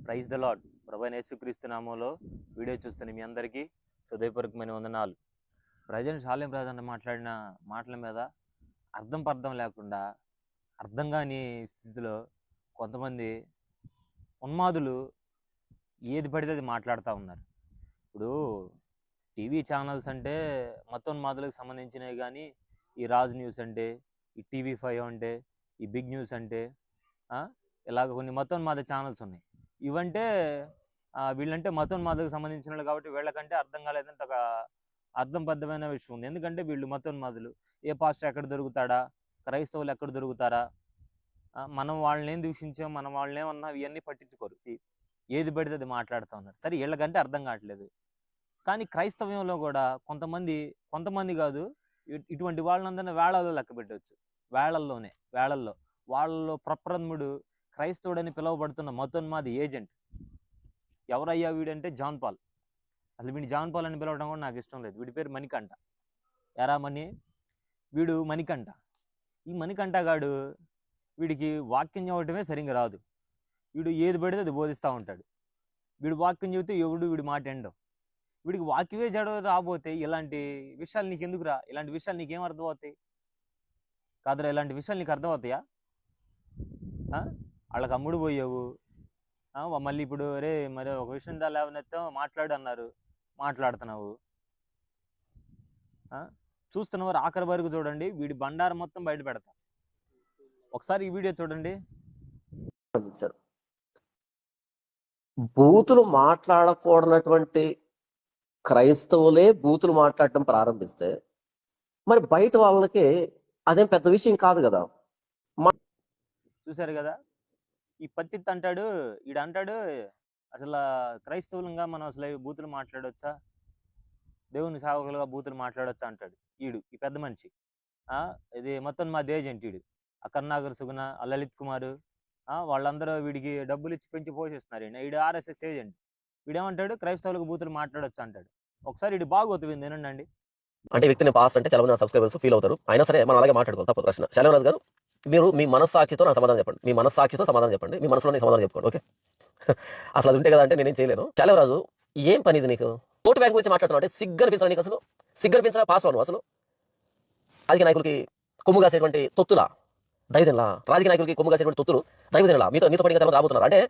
Praise the lord. ప్రభువైన యేసుక్రీస్తు నామములో వీడియో చూస్తున్న మీ అందరికీ హృదయపూర్వకమైన వందనాలు. ప్రజెంట్ షాలేం రాజన్న మాట్లాడిన మాటల మీద అర్థం లేకుండా అర్థం కాని స్థితిలో కొంతమంది ఉన్మాదులు ఏది పడితే అది మాట్లాడుతూ ఉన్నారు. ఇప్పుడు టీవీ ఛానల్స్ అంటే మతోన్మాదులకు సంబంధించినవి, కానీ ఈ రాజ్ న్యూస్ అంటే, ఈ TV5 అంటే, ఈ బిగ్ న్యూస్ అంటే, ఇలాగ కొన్ని మతోన్మాద ఛానల్స్ ఉన్నాయి. ఇవంటే వీళ్ళంటే మతోన్మాదకు సంబంధించిన వాళ్ళు కాబట్టి వీళ్ళకంటే అర్థం కాలేదంటే ఒక అర్థంబద్ధమైన విషయం ఉంది. ఎందుకంటే వీళ్ళు మతోన్మాదులు. ఏ పాస్టర్ ఎక్కడ దొరుకుతాడా, క్రైస్తవులు ఎక్కడ దొరుకుతారా, మనం వాళ్ళని ఏం దూషించాం, మనం వాళ్ళని ఏమన్నా ఇవన్నీ పట్టించుకోరు. ఏది పడితే అది మాట్లాడుతూ ఉన్నారు. సరే, వీళ్ళకంటే అర్థం కావట్లేదు. కానీ క్రైస్తవ్యంలో కూడా కొంతమంది కాదు, ఇటువంటి వాళ్ళందరినీ వేళల్లో లెక్క పెట్టవచ్చు. వేళల్లో వాళ్ళలో ప్రప్రథముడు క్రైస్తవుడని పిలువబడుతున్న మతోన్మాది ఏజెంట్ ఎవరయ్యా వీడంటే జాన్ పాల్. అసలు వీడిని జాన్ పాల్ అని పిలవడం కూడా నాకు ఇష్టం లేదు. వీడి పేరు మణికంఠ. వీడు మణికంఠ. ఈ మణికంఠ గాడు వీడికి వాక్యం చెప్పడమే సరిగ్గా రాదు. వీడు ఏది పడితే అది బోధిస్తూ ఉంటాడు. వీడు వాక్యం చెబితే వీడి మాట ఎండవు. వీడికి వాక్యమే జడ రాబోతే ఇలాంటి విషయాలు నీకు ఎందుకురా? ఇలాంటి విషయాలు నీకేం అర్థమవుతాయి కాదురా? ఇలాంటి విషయాలు నీకు అర్థమవుతాయా? వాళ్ళకి అమ్ముడు పోయావు, మళ్ళీ ఇప్పుడు మరి ఒక విషయం దా లేవనెత్తాం మాట్లాడు అన్నారు, మాట్లాడుతున్నావు. చూస్తున్నవారు ఆఖరి వరకు చూడండి, వీడి బండారం మొత్తం బయట పెడతా. ఒకసారి ఈ వీడియో చూడండి. బూతులు మాట్లాడకూడనటువంటి క్రైస్తవులే బూతులు మాట్లాడటం ప్రారంభిస్తే మరి బయట వాళ్ళకి అదేం పెద్ద విషయం కాదు కదా. చూసారు కదా, ఈ పత్తిత్ అంటాడు, ఈడంటాడు అసలు క్రైస్తవులంగా మనం అసలు బూతులు మాట్లాడవచ్చా, దేవుని సేవకులుగా బూతులు మాట్లాడవచ్చా అంటాడు ఈ పెద్ద మనిషి. ఇది మొత్తం మా ఏజెంట్ ఈడు. ఆ కరుణాకర్ సుగుణ, ఆ లలిత్ కుమార్, వాళ్ళందరూ వీడికి డబ్బులు ఇచ్చి పెంచి పోషిస్తున్నారు. వీడు RSS ఏజెంట్. వీడేమంటాడు, క్రైస్తవులకు బూతులు మాట్లాడవచ్చు అంటాడు. ఒకసారి ఇది బాగోతుంది వినండి. అంటే వ్యక్తిని పాస్ అంటే చాలా మంది సబ్స్క్రైబర్స్ ఫీల్ అవుతారు. అయినా సరే మనం అలాగే మాట్లాడుకోవాలి, తప్పదు. ప్రశ్న శైలవరాజు గారు, మీరు మీ మనస్సాక్షితో నాకు సమాధానం చెప్పండి. మీ మనస్సాక్షితో సమాధానం చెప్పండి. మీ మనసులోనే సమాధానం చెప్పుకోండి, ఓకే? అసలు అది ఉంటే కదా అంటే నేనేం చేయలేను. శైలవరాజు, ఏం పని ఇది నీకు? ఓటు బ్యాంక్ గురించి మాట్లాడుతున్నావు అంటే సిగ్గనిపించాలి నీకు? అసలు సిగ్గనిపించాలా? పాస్ అవ్వను అసలు. రాజకీయ నాయకులకి కొమ్ము కాసేటువంటి తొత్తులా దైవజనులా? రాజకీయ నాయకులకి కొమ్ము కాసేటువంటి తొత్తులు దైవజనులా? మీతో పడిన తర్వాత రాబోతున్నారు అంటే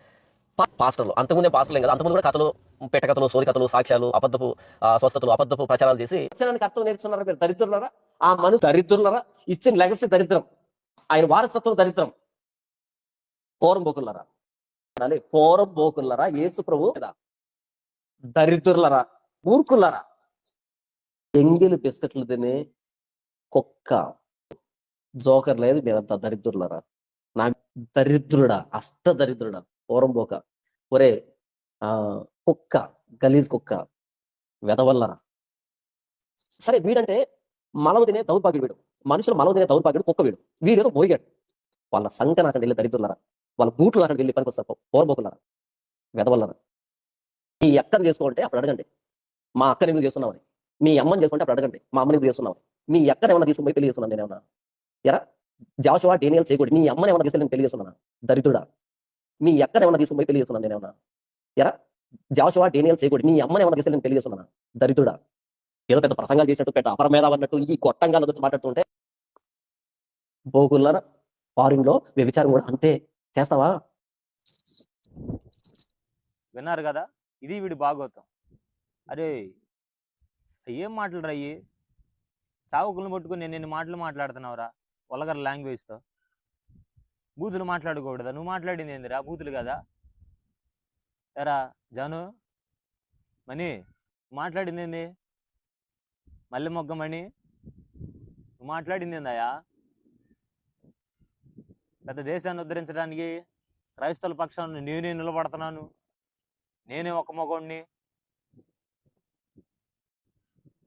పాస్టర్లు. అంతకుముందే పాస్టర్లు కదా, అంతకుముందు కూడా కథలు, పెట్టకథలు, సోది కథలు, సాక్ష్యాలు, అబద్ధపు స్వస్థతలు, అబద్ధపు ప్రచారాలు చేసి అర్థం నేర్చుకున్నారా? మీరు దరిద్రులరా? ఆ మనిషి దరిద్రులరా? ఇచ్చిన లెగసీ దరిద్రం, ఆయన వారసత్వం దరిద్రం. పోరంబోకులరా, పోరంబోకులరా, యేసు ప్రభు దరిద్రులరా, మూర్ఖులరా, ఎంగిలి బిస్కెట్లు తినే కుక్క జోకర్ లేదు. మీరంతా దరిద్రులరా. నా దరిద్రుడా, అష్ట దరిద్రుడా, పోరంబోక, ఒరే కుక్క, గలీజ్ కుక్క, వెదవల్లరా. సరే, వీడంటే మలవ తినే దౌర్భాగ్యుడు. వీడు మనుషులు మలవ తినే దౌర్భాగ్యుడు కుక్క. వీడేదో మోయిగాడు. వాళ్ళ సంఖ్య అక్కడ వెళ్ళి దరిద్రులరా, వాళ్ళ బూట్లు అక్కడ వెళ్ళి పనికి వస్తారు. పోరంబోకులరా, వెదవల్లరా. మీ అక్కని చేసుకోంటే అప్పుడు అడగండి, మా అక్కని ఎందుకు చేస్తున్నామని. మీ అమ్మని చేసుకుంటే అప్పుడు అడగండి, మా అమ్మని ఎందుకు చేస్తున్నామని. మీ అక్కని ఏమన్నా తీసుకుని పోయి పెళ్లి చేస్తున్నాను నేనేమన్నా? ఎరా జాషువా డేనియల్ చేయకూడదు. మీ అమ్మని ఏమన్నా తీసుకెళ్ళి నేను పెళ్లి చేస్తున్నానా? దరిద్రుడా. మీ అక్కని ఏమన్నా తీసుకుని పోయి పెళ్లి చేస్తున్నాను నేనేమన్నా? ఎరా జాషువా డేనియల్ చేయకూడదు. మీ అమ్మని ఏమన్నా తీసుకెళ్ళి నేను పెళ్లి చేస్తున్నానా? దరిద్రుడా. ఏదో పెద్ద ప్రసంగాలు చేసినట్టు, పెద్ద అపరమేధం అన్నట్టు ఈ గొట్టంగా గురించి మాట్లాడుతుంటే, బోగుల్లరా, ఫారిన్ లో వ్యభిచారం కూడా అంతే చేస్తావా? విన్నారు కదా, ఇది వీడి భాగవతం. అరే ఏం మాటలు రయ్యి, సావుకులను పట్టుకుని నేను ఎన్ని మాటలు మాట్లాడుతున్నావురా వల్గర్ లాంగ్వేజ్తో. బూతులు మాట్లాడకూడదా? నువ్వు మాట్లాడింది ఏందిరా? బూతులు కదా. ఎరా జాను మణి, మాట్లాడింది ఏంది? మల్లె మొగ్గ మణి, నువ్వు మాట్లాడింది ఏందయ్యా? పెద్ద దేశాన్ని ఉద్ధరించడానికి క్రైస్తవుల పక్షాన్ని నేనే నిలబడుతున్నాను, నేనే ఒక మగోడిని.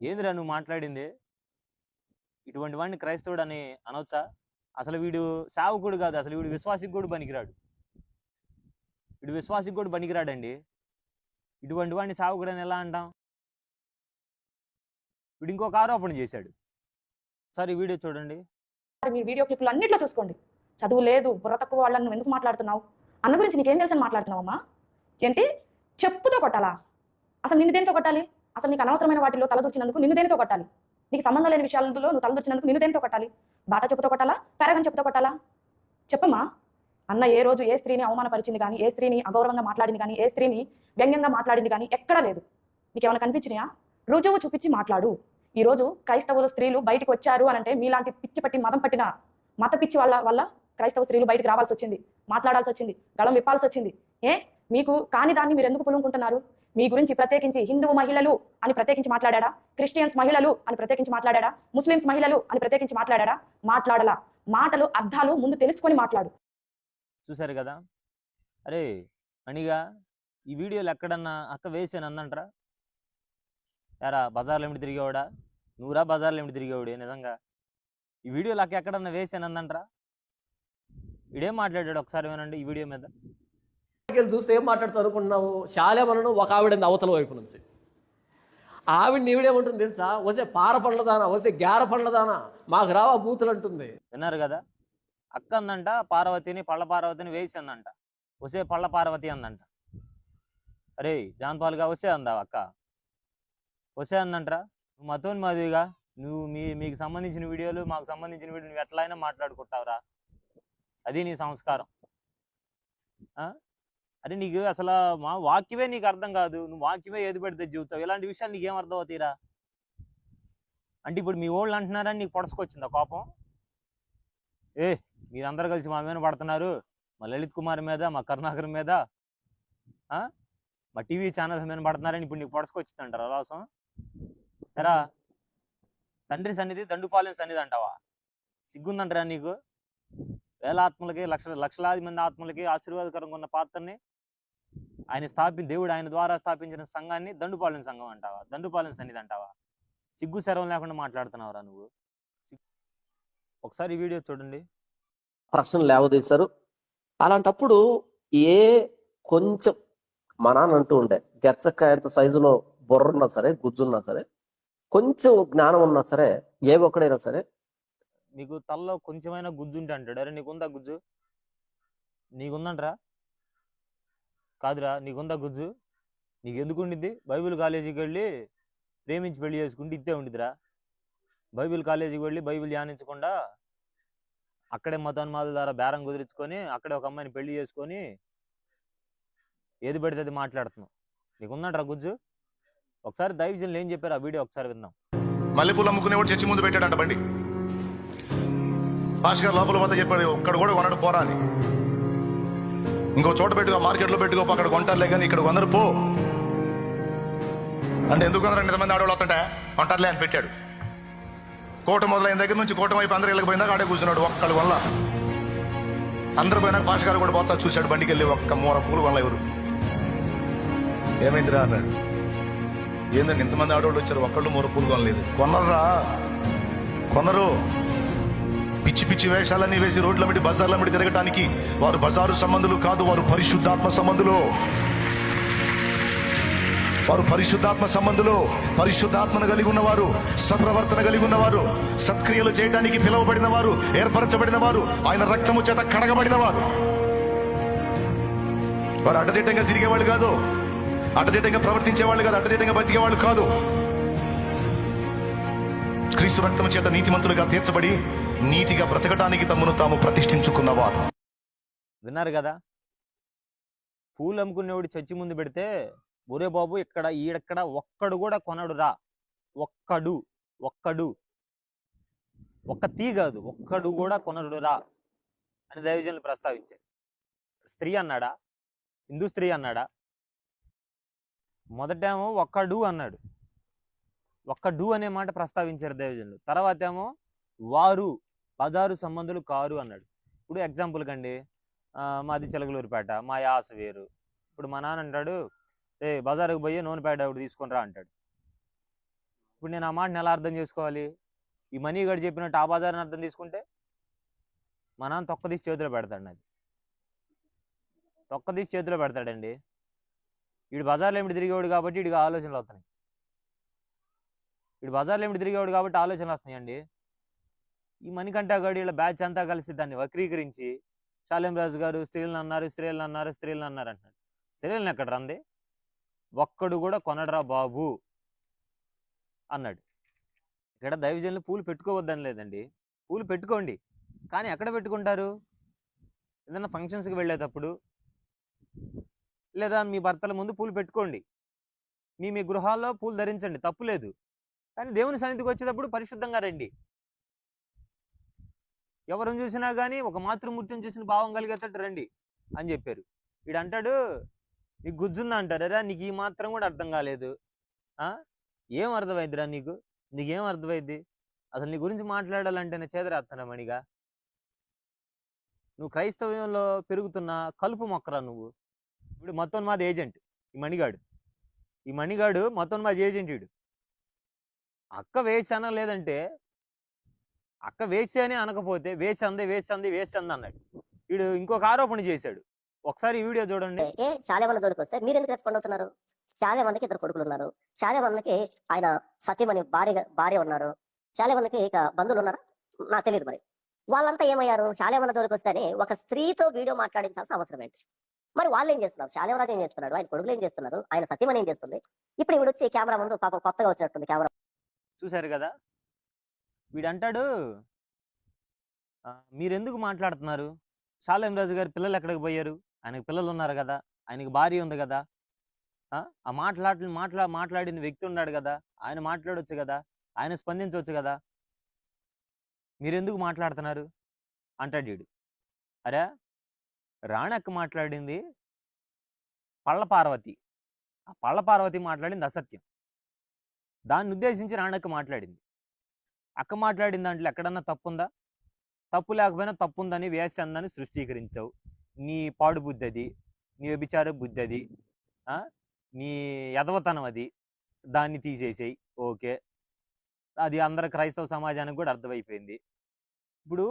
ఏందిరా నువ్వు మాట్లాడింది? ఇటువంటి వాడిని క్రైస్తవుడు అని అనవచ్చా? అసలు వీడు సేవకుడు కాదు, అసలు వీడు విశ్వాసికి కూడా పనికిరాడు. వీడు విశ్వాసికి కూడా పనికిరాడండి. ఇటువంటి వాడిని సేవకుడు అని ఎలా అంటాం? వీడు ఇంకొక ఆరోపణ చేశాడు. సరే వీడియో చూడండి. మీ వీడియో క్లిప్లు అన్నిట్లో చూసుకోండి. చదువు లేదు, బుర్ర తక్కువ వాళ్ళని నువ్వు ఎందుకు మాట్లాడుతున్నావు? అన్న గురించి నీకేం తెలుసని మాట్లాడుతున్నావమ్మా? ఏంటి చెప్పుతో కొట్టాలా? అసలు నిన్ను దేనితో కొట్టాలి? అసలు నీకు అనవసరమైన వాటిలో తలదూర్చినందుకు నిన్ను దేనితో కొట్టాలి? నీకు సంబంధం లేని విషయాలలో నువ్వు తలదూర్చినందుకు నిన్ను దేనితో కొట్టాలి? బాటా చెప్పుతో కొట్టాలా? పారాగన్ చెప్పుతో కొట్టాలా? చెప్పమ్మా. అన్న ఏ రోజు ఏ స్త్రీని అవమానపరిచింది కానీ, ఏ స్త్రీని అగౌరవంగా మాట్లాడింది కానీ, ఏ స్త్రీని వ్యంగ్యంగా మాట్లాడింది కానీ ఎక్కడా లేదు. నీకేమైనా కనిపించినాయా? రుజువు చూపించి మాట్లాడు. ఈ రోజు క్రైస్తవులు స్త్రీలు బయటికి వచ్చారు అని అంటే మీలాంటి పిచ్చి పట్టి మతం పట్టిన మత పిచ్చి వల్ల క్రైస్తవ స్త్రీలు బయటికి రావాల్సి వచ్చింది, మాట్లాడాల్సి వచ్చింది, గళం విప్పాల్సి వచ్చింది. మీకు కాని దాన్ని మీరు ఎందుకు పులుముకుంటున్నారు? మీ గురించి ప్రత్యేకించి హిందువు మహిళలు అని ప్రత్యేకించి మాట్లాడా? క్రిస్టియన్స్ మహిళలు అని ప్రత్యేకించి మాట్లాడా? ముస్లిమ్స్ మహిళలు అని ప్రత్యేకించి మాట్లాడా? మాట్లాడలా. మాటలు అర్థాలు ముందు తెలుసుకొని మాట్లాడు. చూసారు కదా. అరే అనిగా ఈ వీడియోలు ఎక్కడన్నా అక్క వేసాను అందంటరా? యారా బజార్లో ఏమిటి తిరిగేవాడా? నువ్వురా బజార్లో ఏమిటి తిరిగేవాడే? నిజంగా ఈ వీడియోలు అక్క ఎక్కడన్నా వేసాను అందంటరా? ఇడేం మాట్లాడాడు ఒకసారి వినండి ఈ వీడియో మీద. చూస్తే ఏం మాట్లాడుతారు అనుకుంటున్నావు? శాలేమనను ఒక ఆవిడ అవతల వైపు నుంచి ఆవిడ నీవిడేమంటుంది తెలుసా? వసే పార పండ్లదానా, వసే గ్యార పండ్లదానా, మాకు రావా బూతులు అంటుంది. విన్నారు కదా. అక్క అందంట పార్వతిని, పళ్ళ పార్వతిని వేసి అందంట. వసే పళ్ళ పార్వతి అందంట. అరే జాన్పాల్గా వసే అందావు అక్క, వసే అందంటరా? నువ్వు మతోని మాదివిగా నువ్వు మీకు సంబంధించిన వీడియోలు మాకు సంబంధించిన వీడియో నువ్వు ఎట్లా అయినా మాట్లాడుకుంటావురా? అది నీ సంస్కారం. అరే నీకు అసలు మా వాక్యమే నీకు అర్థం కాదు. నువ్వు వాక్యమే ఏది పెడితే జీవితావు. ఇలాంటి విషయాలు నీకేం అర్థం అవుతాయిరా? అంటే ఇప్పుడు మీ ఓళ్ళు అంటున్నారని నీకు పొడసుకొచ్చిందా కోపం? మీరందరూ కలిసి మా మీద పడుతున్నారు, మా లలిత్ కుమార్ మీద, మా కరుణాకర్ మీద, మా టీవీ ఛానల్స్ మీద పడుతున్నారని ఇప్పుడు నీకు పొడసుకొచ్చిందంటారా రాసం? ఎరా తండ్రి సన్నిధి దండుపాలెం సన్నిధి అంటావా? సిగ్గుందంటారా నీకు? వేల ఆత్మలకి లక్షలాది మంది ఆత్మలకి ఆశీర్వాదకరంగా ఉన్న పాత్రని దేవుడు ఆయన ద్వారా స్థాపించిన సంఘాన్ని దండుపాలెం సంఘం అంటావా? దండుపాలెం సన్నిధి అంటావా? సిగ్గు శరం లేకుండా మాట్లాడుతున్నావురా నువ్వు. ఒకసారి ఈ వీడియో చూడండి. ప్రశ్నలు లేవదీశారు. అలాంటప్పుడు కొంచెం మా నాన్న అంటూ ఉండే, గెచ్చకాయంత సైజులో బొర్రున్నా సరే, గుజ్జున్నా సరే, కొంచెం జ్ఞానం ఉన్నా సరే, ఏ ఒక్కడైనా సరే, నీకు తలలో కొంచెమైనా గుజ్జు ఉంటే అంటాడు. అరే నీకుందా గుజ్జు? నీకుందంటరా? కాదురా, నీకుందా గుజ్జు? నీకు ఎందుకు ఉండిద్ది? బైబిల్ కాలేజీకి వెళ్ళి ప్రేమించి పెళ్లి చేసుకుంటే ఇద్దే ఉండిద్దిరా. బైబిల్ కాలేజీకి వెళ్ళి బైబిల్ ధ్యానించకుండా అక్కడే మతోన్మాదుల ద్వారా బేరం కుదిరించుకొని అక్కడే ఒక అమ్మాయిని పెళ్లి చేసుకొని ఏది పడితే అది మాట్లాడుతున్నావు. నీకుందంటరా గుజ్జు? ఒకసారి దైవజనులు ఏం చెప్పారు ఆ వీడియో ఒకసారి విన్నాం. మల్లెపూలు అమ్ముకునేవాడు చర్చి ముందు పెట్టాడంట బండి. భాస్కర్ లోపల పోతే చెప్పాడు, ఒక్కడ కూడా కొనడు పోరా అని. ఇంకో చోట పెట్టుకో, మార్కెట్లో పెట్టుకో, అక్కడ కొంటారులే కానీ ఇక్కడ కొందరు పో అంటే ఎందుకు కొందరు 2 ఆడవాళ్ళు వస్తుంటే కొంటారులే అని పెట్టాడు. కోట మొదలైన దగ్గర నుంచి కోట వైపు అందరూ ఇళ్ళకి పోయిందాక ఆడే కూర్చున్నాడు ఒక్కడు వల్ల. అందరు పోయినాక భాస్కర్ కూడా పోతా చూశాడు, బండికి వెళ్ళి ఒక్క మూర పూలు వల్ల ఎవరు ఏమైందిరా అన్నాడు. ఏందండి ఇంతమంది ఆడవాళ్ళు వచ్చారు, ఒక్కళ్ళు మూర పూలు కొనలేదు. కొనరా కొనరు. పిచ్చి పిచ్చి వేషాలన్నీ వేసి రోడ్ల మీద బజార్ల మీద తిరగటానికి వారు బజారు సంబంధులు కాదు, వారు పరిశుద్ధాత్మ సంబంధులు. వారు పరిశుద్ధాత్మ సంబంధులు, పరిశుద్ధాత్మను కలిగి ఉన్నవారు, సత్ప్రవర్తన కలిగి ఉన్నవారు, సత్క్రియలు చేయడానికి పిలువబడిన వారు, ఏర్పరచబడిన వారు, ఆయన రక్తము చేత కడగబడిన వారు. వారు అడ్డదిడ్డంగా తిరిగేవాళ్ళు కాదు, అడ్డదిడ్డంగా ప్రవర్తించేవాళ్ళు కాదు, అడ్డదిడ్డంగా బతికేవాళ్ళు కాదు. క్రీస్తు రక్తము చేత నీతిమంతులుగా తీర్చబడి నీతిగా బ్రతకటానికి తమను తాము ప్రతిష్ఠించుకున్నవారు. విన్నారు కదా. పూలు అమ్ముకునేవాడు చర్చి ముందు పెడితే, ఒరే బాబు ఇక్కడ ఈడెక్కడ ఒక్కడు కూడా కొనడు రా, ఒక్కడు ఒక్క తీ కాదు, ఒక్కడు కూడా కొనడు రా అని దైవజనులు ప్రస్తావించారు. స్త్రీ అన్నాడా? హిందూ స్త్రీ అన్నాడా? మొదటేమో ఒక్కడు అన్నాడు, ఒక్కడు అనే మాట ప్రస్తావించారు దైవజనులు. తర్వాత ఏమో వారు బజారు సంబంధులు కారు అన్నాడు. ఇప్పుడు ఎగ్జాంపుల్ కండి, మాది చిలకలూరుపేట, మా యాస వేరు. ఇప్పుడు మా నాన్న అంటాడు, బజారుకు పోయి నూనె ప్యాడ్ ఒకటి తీసుకొని రా అంటాడు. ఇప్పుడు నేను ఆ మాటని ఎలా అర్థం చేసుకోవాలి? ఈ మనీ గడి చెప్పినట్టు ఆ బజార్ని అర్థం తీసుకుంటే మా నాన్న తొక్కదీసి చేతిలో పెడతాడు. అది తొక్కదీసి చేతిలో పెడతాడండి. వీడు బజార్లో ఏమిటి తిరిగేవాడు కాబట్టి వీడికి ఆలోచనలు వస్తున్నాయి. వీడు బజార్లో ఏమిటి తిరిగేవాడు కాబట్టి ఆలోచనలు వస్తున్నాయండి. ఈ మణికంఠ గాడి వీళ్ళ బ్యాచ్ అంతా కలిసి దాన్ని వక్రీకరించి శాలేం రాజు గారు స్త్రీలను అన్నారు అంటున్నాడు. స్త్రీలను ఎక్కడ రంది, ఒక్కడు కూడా కొనడరా బాబు అన్నాడు. ఇక్కడ దైవజనులు పూలు పెట్టుకోవద్దని లేదండి, పూలు పెట్టుకోండి, కానీ ఎక్కడ పెట్టుకుంటారు? ఏదైనా ఫంక్షన్స్కి వెళ్ళేటప్పుడు, లేదా మీ భర్తల ముందు పూలు పెట్టుకోండి, మీ గృహాల్లో పూలు ధరించండి, తప్పు లేదు. కానీ దేవుని సన్నిధికి వచ్చేటప్పుడు పరిశుద్ధంగా రండి. ఎవరిని చూసినా కానీ ఒక మాతృమూర్తిని చూసిన భావం కలిగేటట్టు రండి అని చెప్పారు. వీడు అంటాడు, నీకు గుజ్జుందా అంటారు. రా, నీకు ఈ మాత్రం కూడా అర్థం కాలేదు. ఏం అర్థమైద్దిరా నీకేం అర్థమైద్ది? అసలు నీ గురించి మాట్లాడాలంటే నేను చేదరేస్తున్నా మణిగా. నువ్వు క్రైస్తవ్యంలో పెరుగుతున్న కలుపు మొక్కరా నువ్వు. ఇప్పుడు మతోన్మాద ఏజెంట్ ఈ మణిగాడు మతోన్మాద ఏజెంట్. వీడు అక్క వేసి అనలేదంటే, అక్క వేసి అని అనకపోతే వేసి అంది అన్నాడు. వీడు ఇంకొక ఆరోపణ చేశాడు. ఒకసారి ఈ వీడియో చూడండి. శాలేమన్న జోలికి వస్తే మీరు ఎందుకు రెస్పాండ్ అవుతున్నారు? శాలేమన్నకి 2 కొడుకులు ఉన్నారు. శాలేమన్నకి ఆయన సతీమణి భార్య ఉన్నారు. శాలేమన్నకి ఇక బంధువులు ఉన్నారా? నాకు తెలియదు. మరి వాళ్ళంతా ఏమయ్యారు? శాలేమన్న జోలికి వస్తేనే ఒక స్త్రీతో వీడియో మాట్లాడించాల్సిన అవసరం ఏంటి? మరి వాళ్ళు ఏం చేస్తున్నారు? శాలేమరాజు ఏం చేస్తున్నాడు? ఆయన కొడుకులు ఏం చేస్తున్నారు? ఆయన సతీమణి ఏం చేస్తుంది? ఇప్పుడు ఇవి వచ్చి కెమెరా ముందు పాపం కొత్తగా వచ్చినట్టుంది కెమెరా. చూశారు కదా, వీడంటాడు, మీరెందుకు మాట్లాడుతున్నారు? షాలేం రాజు గారి పిల్లలు ఎక్కడికి పోయారు? ఆయనకు పిల్లలు ఉన్నారు కదా, ఆయనకు భార్య ఉంది కదా, ఆ మాట్లాడిన వ్యక్తి ఉన్నాడు కదా, ఆయన మాట్లాడొచ్చు కదా, ఆయన స్పందించవచ్చు కదా, మీరెందుకు మాట్లాడుతున్నారు అంటాడు వీడు. అరే, రాణక్క మాట్లాడింది పళ్ళ పార్వతి, ఆ పళ్ళ పార్వతి మాట్లాడింది అసత్యం. దాన్ని ఉద్దేశించి రాణక్క మాట్లాడింది. అక్క మాట్లాడిన దాంట్లో ఎక్కడన్నా తప్పుందా? తప్పు లేకపోయినా తప్పుందని వేసందని సృష్టీకరించావు. నీ పాడు బుద్ధి అది, నీ వ్యభిచార బుద్ధి అది, నీ యదవతనం అది, దాన్ని తీసేసేయి. ఓకే, అది అందరు క్రైస్తవ సమాజానికి కూడా అర్థమైపోయింది. ఇప్పుడు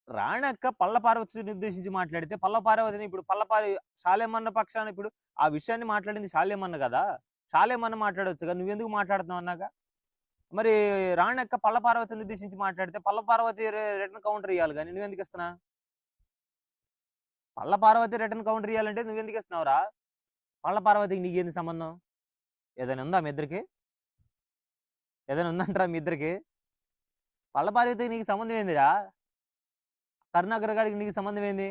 రాణక్క పళ్ళ పార్వతిని ఉద్దేశించి మాట్లాడితే పళ్ళ పార్వతిని ఇప్పుడు షాలేమన్న పక్షాన్ని ఇప్పుడు ఆ విషయాన్ని మాట్లాడింది షాలేమన్న కదా, షాలేమన్న మాట్లాడవచ్చు కదా, నువ్వెందుకు మాట్లాడుతున్నావు అన్నాక? మరి రాణక్క పళ్ళ పార్వతిని ఉద్దేశించి మాట్లాడితే పళ్ళ పార్వతి రిటర్న్ కౌంటర్ ఇవ్వాలి, కానీ నువ్వెందుకు ఇస్తున్నా? పళ్ళ పార్వతి రిటర్న్ కౌంటర్ ఇవ్వాలంటే నువ్వెందుకు ఇస్తున్నావురా? పళ్ళ పార్వతికి నీకేంది సంబంధం? ఏదైనా ఉందా మీ ఇద్దరికి? ఏదైనా ఉందంటారా మీ ఇద్దరికి? పళ్ళ పార్వతికి నీకు సంబంధం ఏందిరా? కరుణాకర్ గారికి నీకు సంబంధం ఏంది?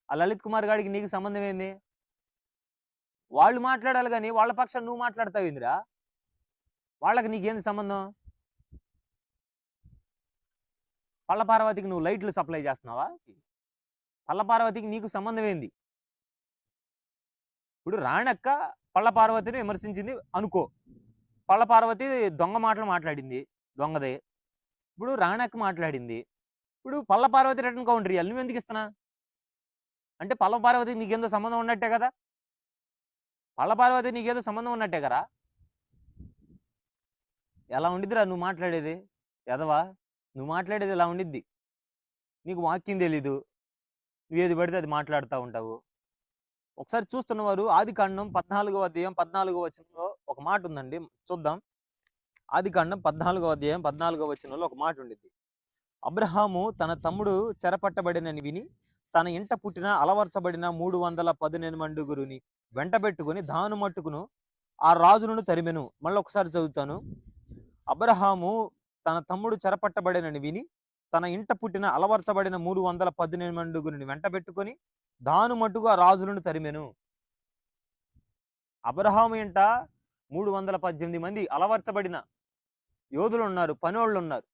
ఆ లలిత్ కుమార్ గారికి నీకు సంబంధం ఏంది? వాళ్ళు మాట్లాడాలి కానీ వాళ్ళ పక్షాన్ని నువ్వు మాట్లాడతావు ఏందిరా? వాళ్ళకి నీకేంది సంబంధం? పళ్ళ పార్వతికి నువ్వు లైట్లు సప్లై చేస్తున్నావా? పళ్ళ పార్వతికి నీకు సంబంధం ఏంది? ఇప్పుడు రాణక్క పళ్ళ పార్వతిని విమర్శించింది అనుకో, పళ్ళ పార్వతి దొంగ మాటలు మాట్లాడింది, దొంగదే. ఇప్పుడు రాణక్క మాట్లాడింది, ఇప్పుడు పళ్ళ పార్వతి రిటర్న్ కౌంటర్ ఇవ్వాలి, నువ్వెందుకు ఇస్తున్నా? అంటే పళ్ళ పార్వతికి నీకేందో సంబంధం ఉన్నట్టే కదా, పళ్ళ పార్వతి నీకేదో సంబంధం ఉన్నట్టే కదా. ఎలా ఉండిద్దిరా నువ్వు మాట్లాడేది? ఎదవా, నువ్వు మాట్లాడేది ఎలా ఉండిద్ది? నీకు వాక్యం తెలీదు, నువ్వేది పడితే అది మాట్లాడుతూ ఉంటావు. ఒకసారి చూస్తున్నవారు ఆదికాండం 14వ అధ్యాయం 14వ వచనంలో ఒక మాట ఉందండి, చూద్దాం. ఆదికాండం 14వ అధ్యాయం 14వ వచనంలో ఒక మాట ఉండిద్ది. అబ్రహాము తన తమ్ముడు చెరపట్టబడినని విని తన ఇంట పుట్టిన అలవర్చబడిన 318 వెంటబెట్టుకుని దాను మట్టుకును ఆ రాజులను తరిమెను. మళ్ళీ ఒకసారి చదువుతాను. అబ్రహాము తన తమ్ముడు చెరపట్టబడినని విని తన ఇంట పుట్టిన అలవర్చబడిన 318 వెంటబెట్టుకొని దాను మట్టుకు ఆ రాజులను తరిమెను. అబ్రహాము ఇంట 318 మంది అలవర్చబడిన యోధులు ఉన్నారు, పనోళ్ళు ఉన్నారు,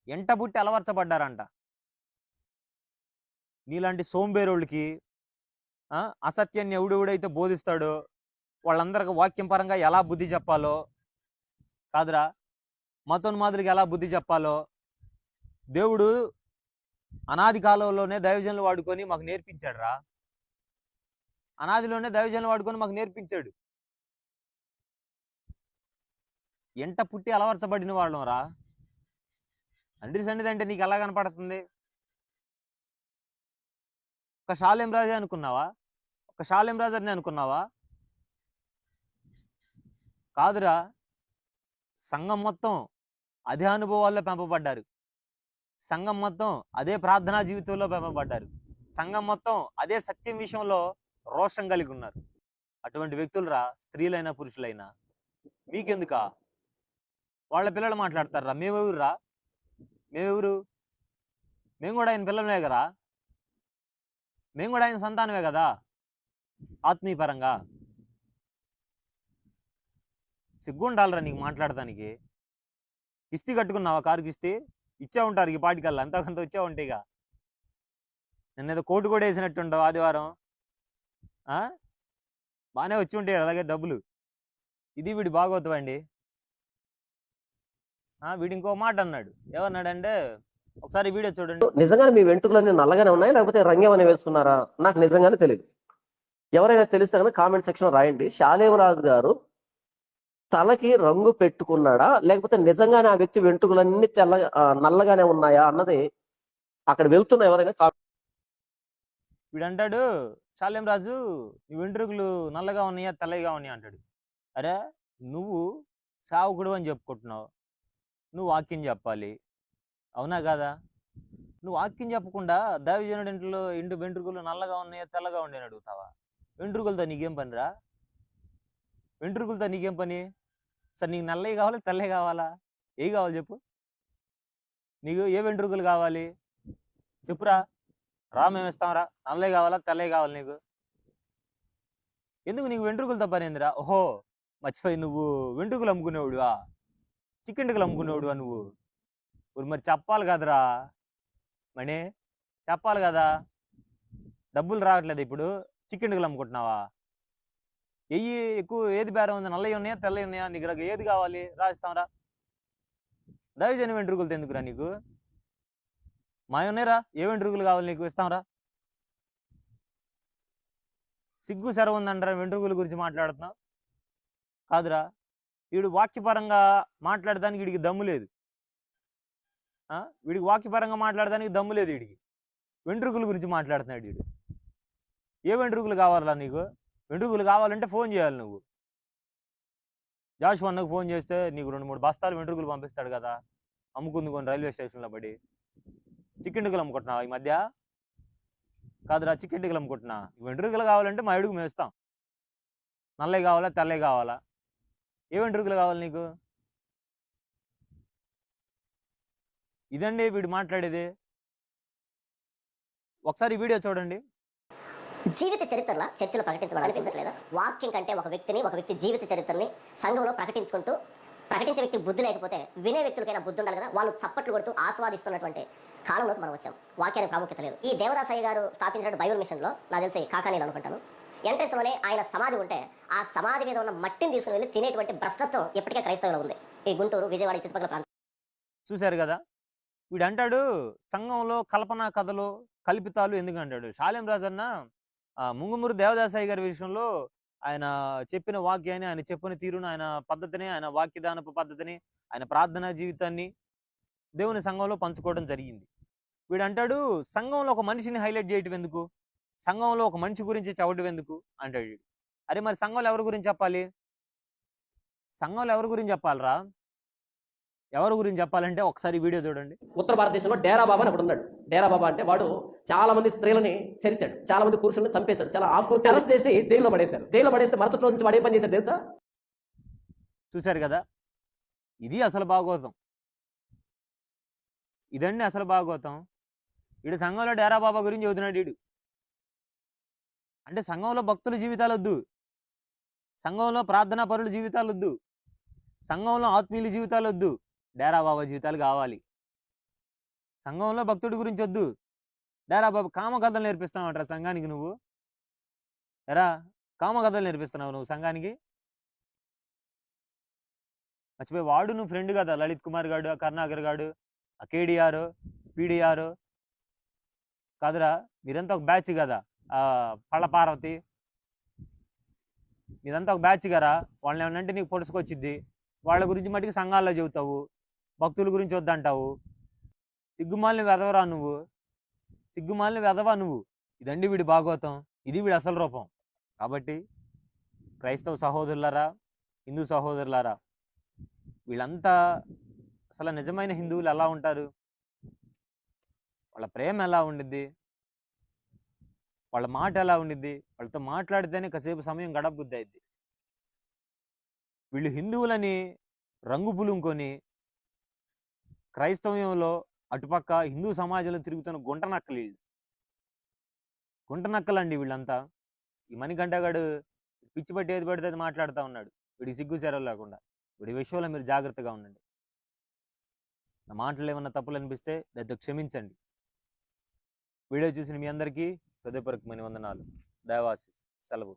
ఎంట పుట్టి అలవర్చబడ్డారంట. నీలాంటి సోంబేరోళ్ళకి అసత్యాన్ని ఎవడెవడైతే బోధిస్తాడో వాళ్ళందరికీ వాక్యం పరంగా ఎలా బుద్ధి చెప్పాలో కాదురా, మతోన్మాదులకి ఎలా బుద్ధి చెప్పాలో దేవుడు అనాది కాలంలోనే దైవజనులు వాడుకొని మాకు నేర్పించాడు రా. అనాదిలోనే దైవజనులు వాడుకొని మాకు నేర్పించాడు. ఎంట పుట్టి అలవర్చబడిన వాళ్ళం రా. తండ్రి సన్నిధి అంటే నీకు ఎలా కనపడుతుంది? ఒక షాలేం రాజే అనుకున్నావా? ఒక షాలేం రాజుని అనుకున్నావా? కాదురా, సంఘం మొత్తం అదే అనుభవాల్లో పెంపబడ్డారు, సంఘం మొత్తం అదే ప్రార్థనా జీవితంలో పెంపబడ్డారు, సంఘం మొత్తం అదే సత్యం విషయంలో రోషం కలిగి ఉన్నారు. అటువంటి వ్యక్తులరా స్త్రీలైనా పురుషులైనా. మీకెందుకా? వాళ్ళ పిల్లలు మాట్లాడతారా? మేమెవరురా? మేమెవరు? మేము కూడా ఆయన పిల్లలమే కదా, మేము కూడా ఆయన సంతానమే కదా ఆత్మీయపరంగా. సిగ్గుండాలరా నీకు మాట్లాడటానికి. కిస్తీ కట్టుకున్నావా? కారు కిస్తీ ఇచ్చా ఉంటారు ఈ పాటికల్లా, అంతకంత వచ్చా ఉంటాయిగా. నిన్నేదో కోటు కూడా వేసినట్టుండవు ఆదివారం. బాగానే వచ్చి ఉంటాయి అలాగే డబ్బులు. ఇది వీడి భాగవతం అండి. వీడు ఇంకో మాట అన్నాడు. ఏమన్నాడంటే, ఒకసారి వీడియో చూడండి. నిజంగానే మీ వెంట్రుకలన్నీ నల్లగానే ఉన్నాయి లేకపోతే రంగం అని వేసుకున్నారా? నాకు నిజంగానే తెలియదు. ఎవరైనా తెలిస్తే కనుక కామెంట్ సెక్షన్ రాయండి. శాలేమరాజు గారు తలకి రంగు పెట్టుకున్నాడా లేకపోతే నిజంగానే ఆ వ్యక్తి వెంట్రుకలన్నీ నల్లగానే ఉన్నాయా అన్నది అక్కడ వెళ్తున్న ఎవరైనా వీడు అంటాడు, శాలేం రాజు నీ వెంట్రుకలు నల్లగా ఉన్నాయా తెల్లగా ఉన్నాయా అంటాడు. అరే నువ్వు సావుకుడు అని చెప్పుకుంటున్నావు, నువ్వు వాక్యం చెప్పాలి, అవునా కాదా? నువ్వు వాక్యం చెప్పకుండా దైవజనుడి ఇంట్లో వెంట్రుకలు నల్లగా ఉన్నాయా తెల్లగా ఉన్నాయని అడుగుతావా? వెంట్రుకలతో నీకేం పనిరా? వెంట్రుకలతో నీకేం పని? సార్ నీకు నల్లవి కావాలా తెల్లవి కావాలా? ఏ కావాలి చెప్పు. నీకు ఏ వెంట్రుకలు కావాలి చెప్పురా, మేము ఇస్తాంరా. నల్లవి కావాలా తెల్లవి కావాలి నీకు? ఎందుకు నీకు వెంట్రుకలతో పని ఏందిరా? ఓహో మర్చిపోయి, నువ్వు వెంట్రుకలు అమ్ముకునేవాడువా? చికెండుకలు అమ్ముకునేవాడువా నువ్వు? మరి చెప్పాలి కదరా మణి, చెప్పాలి కదా. డబ్బులు రావట్లేదు ఇప్పుడు, చికెండుకలు అమ్ముకుంటున్నావా? ఎక్కువ ఏది బేరం ఉంది? నల్లవి ఉన్నాయా తెల్లవి ఉన్నాయా? నీకు ఏది కావాలి రాస్తాంరా. దైవజన వెంట్రుకలతో ఎందుకురా నీకు? మా ఉన్నాయిరా, ఏ వెంట్రుకలు కావాలి నీకు? ఇస్తాంరా. సిగ్గు సెరవు ఉందంటారా వెంట్రుకల గురించి మాట్లాడుతున్నావు? కాదురా, వీడు వాక్యపరంగా మాట్లాడడానికి వీడికి దమ్ము లేదు. వీడికి వాక్యపరంగా మాట్లాడడానికి దమ్ము లేదు. వీడికి వెంట్రుకల గురించి మాట్లాడుతున్నాడు వీడు. ఏ వెంట్రుకలు కావాలా నీకు? వెంట్రుకలు కావాలంటే ఫోన్ చేయాలి నువ్వు. జాషువా అన్నకు ఫోన్ చేస్తే నీకు 2-3 బస్తాలు వెంట్రుకలు పంపిస్తాడు కదా, అమ్ముకుందుకొని రైల్వే స్టేషన్లో పడి. చికెండుకలు అమ్ముకుంటున్నావు ఈ మధ్య? కాదురా, చికెండుకలు అమ్ముకుంటున్నా. వెంట్రుకలు కావాలంటే మా అడుగు మేస్తాం. నల్లవి కావాలా తెల్లవి కావాలా? ఏ వెంట్రుకలు కావాలి నీకు? ఇదండి వీడు మాట్లాడేది. ఒకసారి వీడియో చూడండి. జీవిత చరిత్రలా చర్చలో ప్రకటించబడాలి. వాక్యం కంటే ఒక వ్యక్తి జీవిత చరిత్రని సంఘంలో ప్రకటించే వ్యక్తి బుద్ధి లేకపోతే వినే వ్యక్తులకైనా బుద్ధి ఉండాలి కదా. వాళ్ళు చప్పట్లు కొడుతూ ఆస్వాదిస్తున్నటువంటి కాలంలోకి మనం వచ్చాం. వాక్యానికి ప్రాముఖ్యత లేదు. ఈ దేవదాసయ్య గారు స్థాపించిన బైబిల్ మిషన్ లో నాకు తెలిసి కాకానీలు అనుకుంటాను, ఎంట్రెన్స్ లోనే ఆయన సమాధి ఉంటే ఆ సమాధి మీద ఉన్న మట్టిని తీసుకుని వెళ్ళి తినేటువంటి భ్రష్టత్వం ఎప్పటికే క్రైస్తవులో ఉంది. ఈ గుంటూరు, విజయవాడ చుట్టుపక్కల ప్రాంతం. చూశారు కదా, వీడు అంటాడు సంఘంలో కల్పనా కథలు కల్పితాలు ఎందుకు అంటాడు. శాలేం రాజన్న ముంగుమూరు దేవదాసయ్య గారి విషయంలో ఆయన చెప్పిన వాక్యాన్ని, ఆయన చెప్పిన తీరును, ఆయన పద్ధతిని, ఆయన వాక్యదానపు పద్ధతిని, ఆయన ప్రార్థనా జీవితాన్ని దేవుని సంఘంలో పంచుకోవడం జరిగింది. వీడు అంటాడు సంఘంలో ఒక మనిషిని హైలైట్ చేయటం ఎందుకు, సంఘంలో ఒక మనిషి గురించి చెప్పడం ఎందుకు అంటాడు. అరే మరి సంఘంలో ఎవరి గురించి చెప్పాలి? సంఘంలో ఎవరి గురించి చెప్పాలరా? ఎవరి గురించి చెప్పాలంటే ఒకసారి వీడియో చూడండి. ఉత్తర భారతదేశంలో డేరా బాబా అని ఒకడు ఉన్నాడు. డేరా బాబా అంటే వాడు చాలా మంది స్త్రీలని చరిచాడు, చాలా మంది పురుషులను చంపేశాడు, చాలా ఆకృతి అరెస్ట్ చేసి జైల్లో పడేశారు. జైల్లో పడేస్తే మరుసటి రోజు నుంచి వాడు ఏ పని చేశాడు తెలుసా? చూశారు కదా, ఇది అసలు భాగవతం. ఇదండి అసలు భాగవతం. వీడు సంఘంలో డేరా బాబా గురించి చదువుతున్నాడు వీడు. అంటే సంఘంలో భక్తుల జీవితాలు వద్దు, సంఘంలో ప్రార్థనా పరుల జీవితాలు వద్దు, సంఘంలో ఆత్మీయుల జీవితాలు వద్దు, డేరా బాబా జీవితాలు కావాలి. సంఘంలో భక్తుడి గురించి వద్దు, డేరా బాబా కామ కథలు నేర్పిస్తున్నావు సంఘానికి. నువ్వు ఎరా కామ కథలు నేర్పిస్తున్నావు నువ్వు సంఘానికి? మర్చిపోయి వాడు నువ్వు ఫ్రెండ్ కదా, లలిత్ కుమార్ గాడు, కరుణాకర్ గాడు, కేడిఆర్, పీడిఆర్ కాదురా, మీరంతా ఒక బ్యాచ్ కదా. పళ్ళ పార్వతి, మీరంతా ఒక బ్యాచ్ కదా. వాళ్ళని ఏమనంటే నీకు పొడుచుకొచ్చిద్ది. వాళ్ళ గురించి మటుకు సంఘాల్లో చెబుతావు, భక్తుల గురించి వద్దంటావు. సిగ్గుమాలిని వెదవరా నువ్వు, సిగ్గుమాలిని వెదవా నువ్వు. ఇదండి వీడి భాగవతం, ఇది వీడి అసలు రూపం. కాబట్టి క్రైస్తవ సహోదరులారా, హిందూ సహోదరులారా, వీళ్ళంతా అసలు నిజమైన హిందువులు ఎలా ఉంటారు? వాళ్ళ ప్రేమ ఎలా ఉండిద్ది? వాళ్ళ మాట ఎలా ఉండిద్ది, వాళ్ళతో మాట్లాడితేనే కాసేపు సమయం గడపబుద్ధి అయింది. వీళ్ళు హిందువులని రంగు పులుముకొని క్రైస్తవ్యంలో అటుపక్క హిందూ సమాజంలో తిరుగుతున్న గుంట నక్కలు వీళ్ళు. గుంట నక్కలండి వీళ్ళంతా. ఈ మణికంఠగాడు పిచ్చి పట్టి ఏది పడితే అది మాట్లాడుతూ ఉన్నాడు, వీడికి సిగ్గు చెరవ లేకుండా. వీడి విషయంలో మీరు జాగ్రత్తగా ఉండండి. నా మాటలు ఏమన్నా తప్పులు అనిపిస్తే దాంతో క్షమించండి. వీడియో చూసిన మీ అందరికీ హృదయపూర్వకమైన వందనాలు. దైవాశీస్సులు. సెలవు.